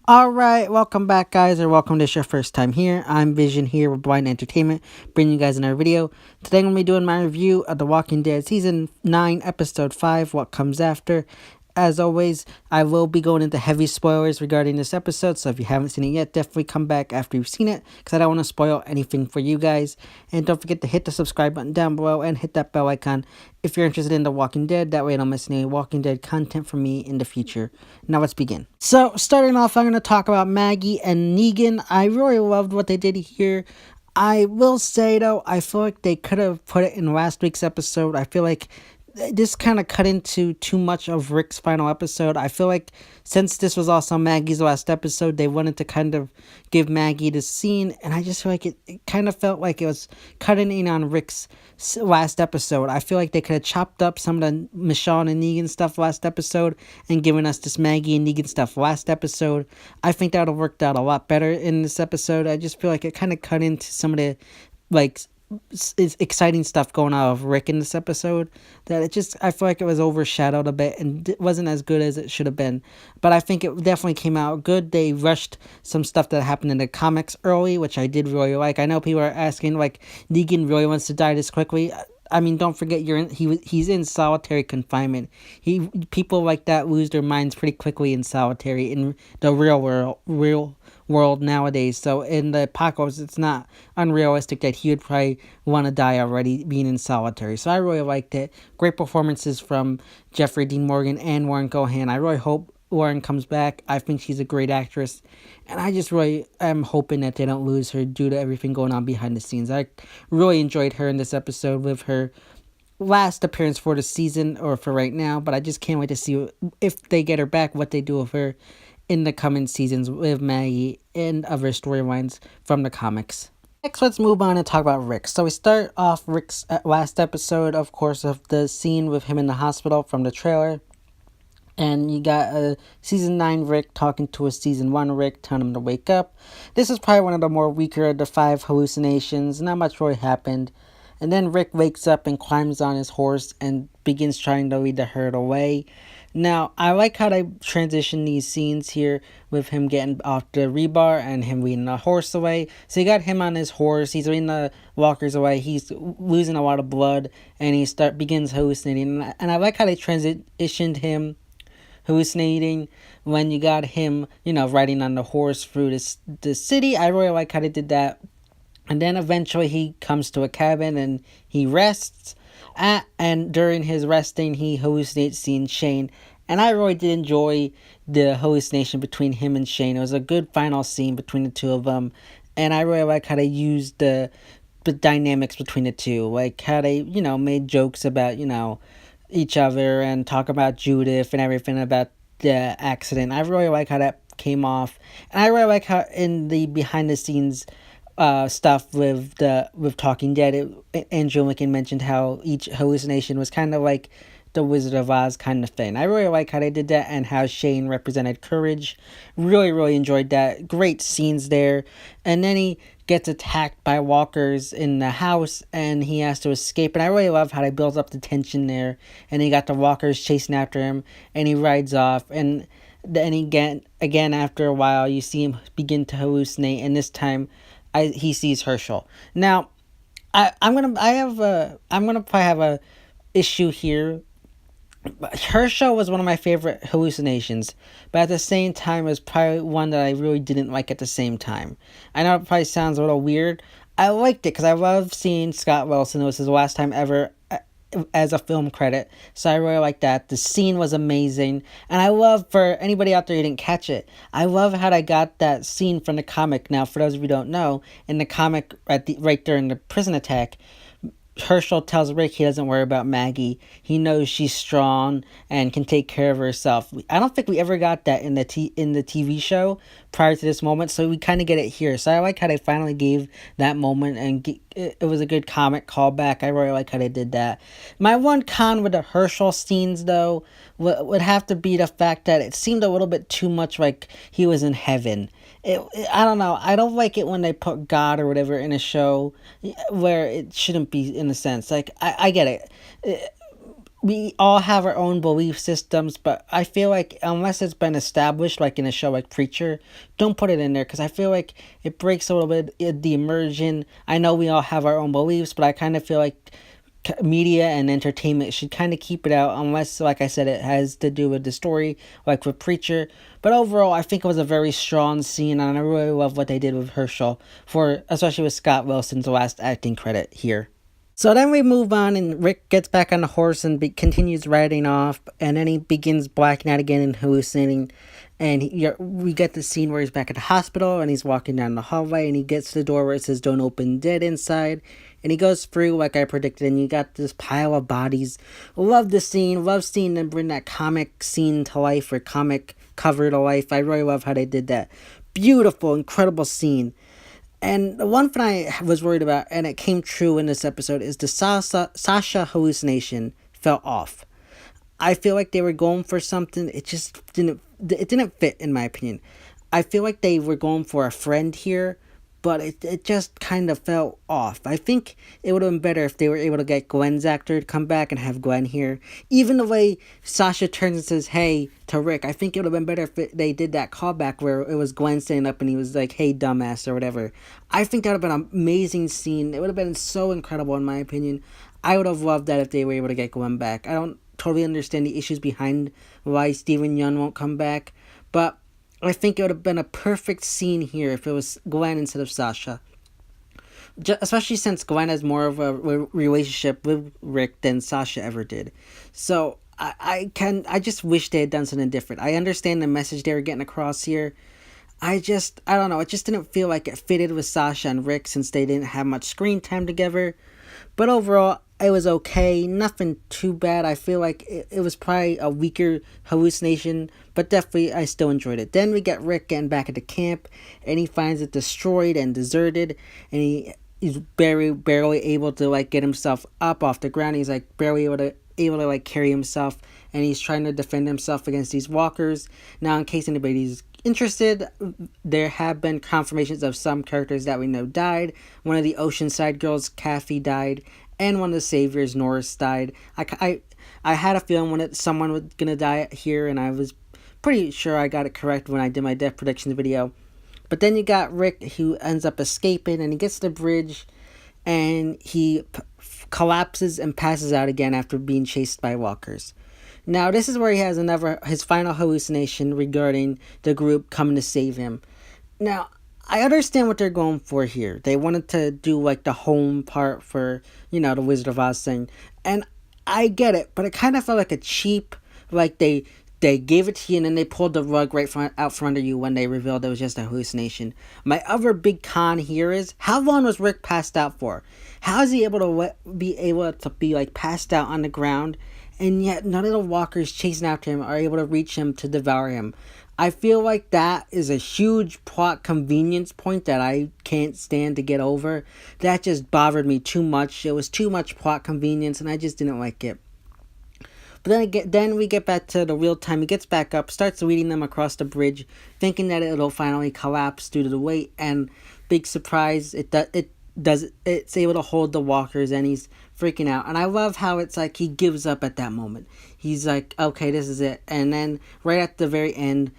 Alright, welcome back, guys, or welcome to this your first time here. I'm Vision here with Blind Entertainment, bringing you guys another video. Today I'm going to be doing my review of The Walking Dead Season 9, Episode 5, What Comes After. As always, I will be going into heavy spoilers regarding this episode, so if you haven't seen it yet, definitely come back after you've seen it, because I don't want to spoil anything for you guys. And don't forget to hit the subscribe button down below and hit that bell icon if you're interested in The Walking Dead. That way I don't miss any Walking Dead content from me in the future. Now let's begin. So, starting off, I'm going to talk about Maggie and Negan. I really loved what they did here. I will say, though, I feel like they could have put it in last week's episode. I feel like this kind of cut into too much of Rick's final episode. I feel like since this was also Maggie's last episode, they wanted to kind of give Maggie the scene, and I just feel like it kind of felt like it was cutting in on Rick's last episode. I feel like they could have chopped up some of the Michonne and Negan stuff last episode and given us this Maggie and Negan stuff last episode. I think that would have worked out a lot better in this episode. I just feel like it kind of cut into some of the, like, is exciting stuff going out of Rick in this episode that I feel like it was overshadowed a bit and it wasn't as good as it should have been. But I think it definitely came out good. They rushed some stuff that happened in the comics early, which I did really like. I know people are asking, like, Negan really wants to die this quickly. I mean, don't forget he's in solitary confinement. People like that lose their minds pretty quickly in solitary in the real world nowadays. So in the apocalypse, it's not unrealistic that he would probably want to die already being in solitary. So I really liked it. Great performances from Jeffrey Dean Morgan and Warren Cohan. I really hope Lauren comes back. I think she's a great actress, and I just really am hoping that they don't lose her due to everything going on behind the scenes. I really enjoyed her in this episode with her last appearance for the season, or for right now, but I just can't wait to see if they get her back, what they do with her in the coming seasons with Maggie and other storylines from the comics. Next, let's move on and talk about Rick. So we start off Rick's last episode, of course, of the scene with him in the hospital from the trailer. And you got a Season 9 Rick talking to a Season 1 Rick, telling him to wake up. This is probably one of the more weaker of the 5 hallucinations. Not much really happened. And then Rick wakes up and climbs on his horse and begins trying to lead the herd away. Now, I like how they transition these scenes here with him getting off the rebar and him leading the horse away. So you got him on his horse, he's leading the walkers away, he's losing a lot of blood, and he begins hallucinating. And I like how they transitioned him hallucinating when you got him, riding on the horse through the city. I really like how they did that. And then eventually he comes to a cabin and he rests. And during his resting, he hallucinates seeing Shane. And I really did enjoy the hallucination between him and Shane. It was a good final scene between the two of them. And I really like how they used the dynamics between the two. Like how they, made jokes about, each other and talk about Judith and everything about the accident. I really like how that came off. And I really like how in the behind the scenes stuff with Talking Dead, Andrew Lincoln mentioned how each hallucination was kind of like the Wizard of Oz kind of thing. I really like how they did that and how Shane represented courage. Really, really enjoyed that. Great scenes there. And then he gets attacked by walkers in the house and he has to escape. And I really love how they built up the tension there. And he got the walkers chasing after him and he rides off. And then again after a while, you see him begin to hallucinate. And this time, he sees Hershel. Now, I'm gonna probably have a issue here. Hershel was one of my favorite hallucinations, but at the same time, it was probably one that I really didn't like at the same time. I know it probably sounds a little weird. I liked it because I love seeing Scott Wilson. It was his last time ever as a film credit, so I really like that. The scene was amazing, and I love, for anybody out there who didn't catch it, I love how I got that scene from the comic. Now, for those of you who don't know, in the comic, right during the prison attack, Hershel tells Rick he doesn't worry about Maggie. He knows she's strong and can take care of herself. I don't think we ever got that in the TV show prior to this moment, so we kind of get it here. So I like how they finally gave that moment, and it was a good comic callback. I really like how they did that. My one con with the Hershel scenes, though, would have to be the fact that it seemed a little bit too much like he was in heaven. I don't know. I don't like it when they put God or whatever in a show where it shouldn't be, in a sense. Like, I get it. we all have our own belief systems, but I feel like unless it's been established, like in a show like Preacher, don't put it in there because I feel like it breaks a little bit the immersion. I know we all have our own beliefs, but I kind of feel like media and entertainment should kind of keep it out unless, like I said, it has to do with the story, like with Preacher. But overall, I think it was a very strong scene, and I really love what they did with Hershel, for especially with Scott Wilson's last acting credit here. So then we move on, and Rick gets back on the horse and continues riding off, and then he begins blacking out again and hallucinating. And we get the scene where he's back at the hospital, and he's walking down the hallway, and he gets to the door where it says "Don't open" dead inside, and he goes through like I predicted, and you got this pile of bodies. Love the scene, love seeing them bring that comic scene to life, or comic cover to life. I really love how they did that. Beautiful, incredible scene. And the one thing I was worried about, and it came true in this episode, is the Sasha hallucination fell off. I feel like they were going for something. It just didn't fit, in my opinion. I feel like they were going for a friend here, but it just kind of fell off. I think it would have been better if they were able to get Gwen's actor to come back and have Gwen here. Even the way Sasha turns and says, "Hey," to Rick, I think it would have been better if they did that callback where it was Gwen standing up and he was like, "Hey, dumbass," or whatever. I think that would have been an amazing scene. It would have been so incredible, in my opinion. I would have loved that if they were able to get Gwen back. I don't totally understand the issues behind why Steven Yeun won't come back, but I think it would have been a perfect scene here if it was Gwen instead of Sasha. Especially since Gwen has more of a relationship with Rick than Sasha ever did. So I just wish they had done something different. I understand the message they were getting across here. I don't know, it just didn't feel like it fitted with Sasha and Rick since they didn't have much screen time together. But overall, it was okay. Nothing too bad. I feel like it was probably a weaker hallucination, but definitely I still enjoyed it. Then we get Rick getting back at the camp, and he finds it destroyed and deserted, and he's barely able to like get himself up off the ground. He's like barely able to like carry himself, and he's trying to defend himself against these walkers. Now, in case anybody's interested, there have been confirmations of some characters that we know died. One of the Oceanside girls, Kathy, died, and one of the saviors, Norris, died. I had a feeling someone was gonna die here, and I was pretty sure I got it correct when I did my death predictions video. But then you got Rick, who ends up escaping, and he gets to the bridge, and he collapses and passes out again after being chased by walkers. Now, this is where he has his final hallucination regarding the group coming to save him. Now, I understand what they're going for here. They wanted to do like the home part for, the Wizard of Oz thing. And I get it, but it kind of felt like a cheap, like they gave it to you and then they pulled the rug out from under you when they revealed it was just a hallucination. My other big con here is, how long was Rick passed out for? How is he able to be like passed out on the ground, and yet none of the walkers chasing after him are able to reach him to devour him? I feel like that is a huge plot convenience point that I can't stand to get over. That just bothered me too much. It was too much plot convenience, and I just didn't like it. But then we get back to the real time. He gets back up, starts leading them across the bridge, thinking that it'll finally collapse due to the weight. And big surprise, it's able to hold the walkers, and he's freaking out. And I love how it's like he gives up at that moment. He's like, okay, this is it. And then right at the very end,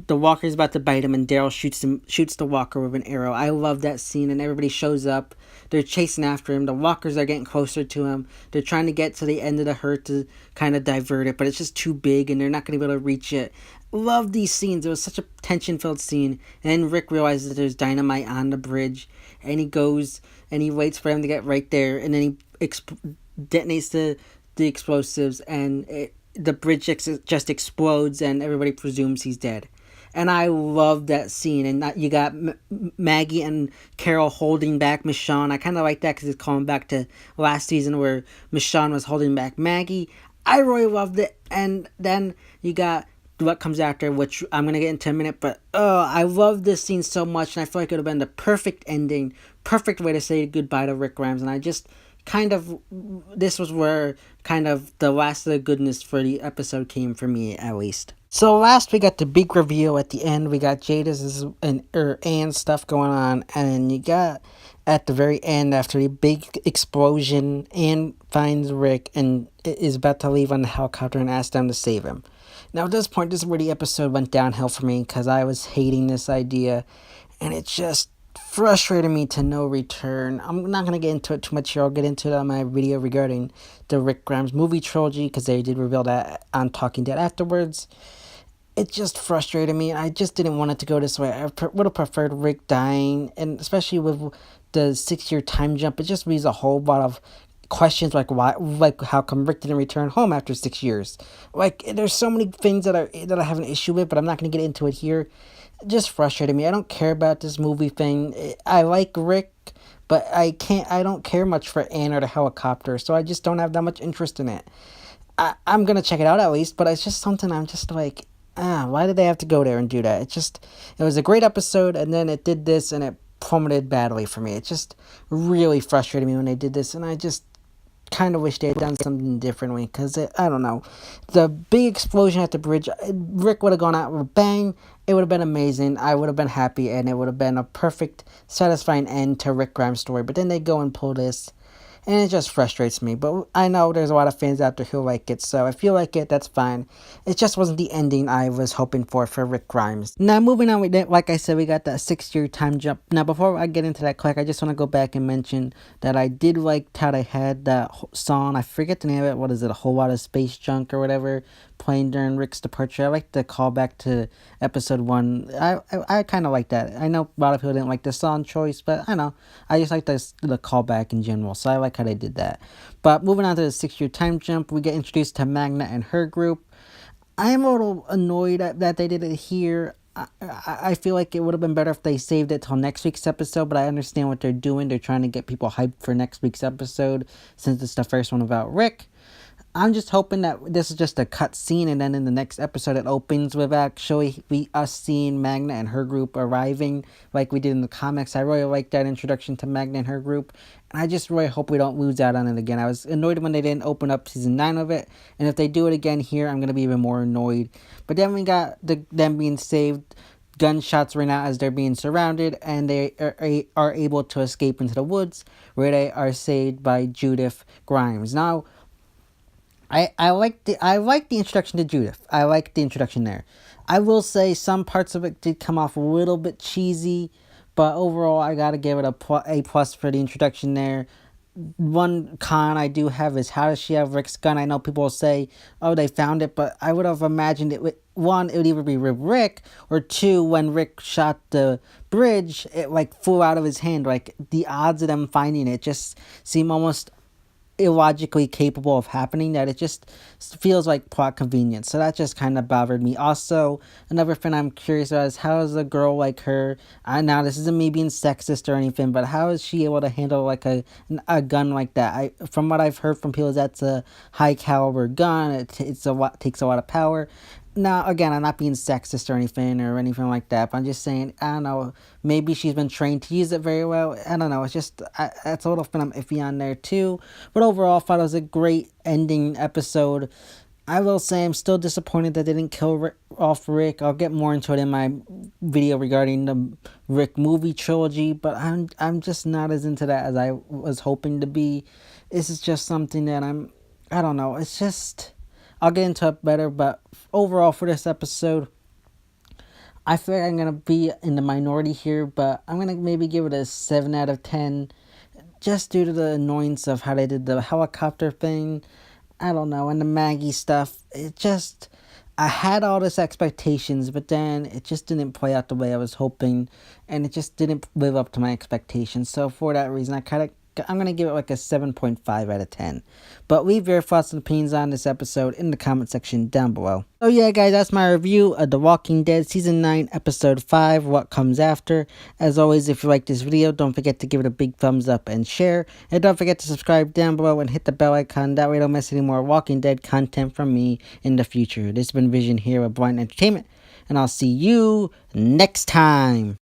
the walker's about to bite him, and Daryl shoots the walker with an arrow. I love that scene, and everybody shows up. They're chasing after him. The walkers are getting closer to him. They're trying to get to the end of the herd to kind of divert it, but it's just too big, and they're not going to be able to reach it. Love these scenes. It was such a tension-filled scene. And then Rick realizes that there's dynamite on the bridge, and he goes and he waits for him to get right there, and then he detonates the explosives, and the bridge just explodes, and everybody presumes he's dead. And I love that scene. And you got Maggie and Carol holding back Michonne. I kind of like that because it's calling back to last season where Michonne was holding back Maggie. I really loved it. And then you got what comes after, which I'm going to get into in a minute. But I love this scene so much. And I feel like it would have been the perfect ending. Perfect way to say goodbye to Rick Grimes. And I just this was where kind of the last of the goodness for the episode came for me, at least. So last we got the big reveal at the end. We got Jada's and Anne's stuff going on, and you got at the very end after the big explosion, Anne finds Rick and is about to leave on the helicopter and asks them to save him. Now at this point, this is where the episode went downhill for me because I was hating this idea, and it just frustrated me to no return. I'm not gonna get into it too much here. I'll get into it on my video regarding the Rick Grimes movie trilogy because they did reveal that on Talking Dead afterwards. It just frustrated me. I just didn't want it to go this way. Would have preferred Rick dying, and especially with the 6 year time jump, it just leaves a whole lot of questions like why, like how come Rick didn't return home after 6 years? Like there's so many things that I have an issue with, but I'm not gonna get into it here. It just frustrated me. I don't care about this movie thing. I like Rick, but I don't care much for Anne or the helicopter, so I just don't have that much interest in it. I'm gonna check it out at least, but it's just something I'm just like, why did they have to go there and do that? It was a great episode, and then it did this, and it plummeted badly for me. It just really frustrated me when they did this, and I just kind of wish they had done something differently, because I don't know. The big explosion at the bridge, Rick would have gone out with a bang. It would have been amazing. I would have been happy, and it would have been a perfect, satisfying end to Rick Grimes' story. But then they go and pull this, and it just frustrates me. But I know there's a lot of fans out there who like it, so if you like it, that's fine. It just wasn't the ending I was hoping for Rick Grimes. Now, moving on, like I said, we got that 6 year time jump. Now, before I get into that click, I just want to go back and mention that I did like how they had that song. I forget the name of it. What is it? A Whole Lot of Space Junk or whatever, playing during Rick's departure. I like the callback to episode 1. I kind of like that. I know a lot of people didn't like the song choice, but I know. I just like the callback in general, so I like how they did that. But moving on to the 6 year time jump, we get introduced to Magna and her group. I am a little annoyed that they did it here. I feel like it would have been better if they saved it till next week's episode, but I understand what they're doing. They're trying to get people hyped for next week's episode since it's the first one about Rick. I'm just hoping that this is just a cut scene, and then in the next episode it opens with actually us seeing Magna and her group arriving like we did in the comics. I really like that introduction to Magna and her group, and I just really hope we don't lose out on it again. I was annoyed when they didn't open up season 9 of it, and if they do it again here, I'm going to be even more annoyed. But then we got them being saved. Gunshots ring out as they're being surrounded, and they are able to escape into the woods, where they are saved by Judith Grimes. Now, I like the introduction to Judith. I like the introduction there. I will say some parts of it did come off a little bit cheesy, but overall I gotta give it a plus for the introduction there. One con I do have is, how does she have Rick's gun? I know people will say, oh, they found it, but I would have imagined it would, one, it would either be with Rick, or two, when Rick shot the bridge, it like flew out of his hand. Like the odds of them finding it just seem almost illogically capable of happening, that it just feels like plot convenience. So that just kind of bothered me. Also, another thing I'm curious about is, how is a girl like her, now this isn't me being sexist or anything, but how is she able to handle like a gun like that? From what I've heard from people, is that's a high caliber gun. Takes a lot of power. Now, again, I'm not being sexist or anything like that, but I'm just saying, I don't know, maybe she's been trained to use it very well. I don't know, it's just, that's a little bit I'm iffy on there too. But overall, I thought it was a great ending episode. I will say I'm still disappointed that they didn't kill off Rick. I'll get more into it in my video regarding the Rick movie trilogy, but I'm just not as into that as I was hoping to be. This is just something that I don't know, it's just, I'll get into it better, but overall for this episode, I feel like I'm going to be in the minority here, but I'm going to maybe give it a 7 out of 10, just due to the annoyance of how they did the helicopter thing. I don't know, and the Maggie stuff. It just, I had all this expectations, but then it just didn't play out the way I was hoping, and it just didn't live up to my expectations. So for that reason, I'm going to give it like a 7.5 out of 10. But leave your thoughts and opinions on this episode in the comment section down below. So yeah, guys, that's my review of The Walking Dead Season 9, Episode 5, What Comes After. As always, if you like this video, don't forget to give it a big thumbs up and share. And don't forget to subscribe down below and hit the bell icon. That way you don't miss any more Walking Dead content from me in the future. This has been Vision here with Blind Entertainment, and I'll see you next time.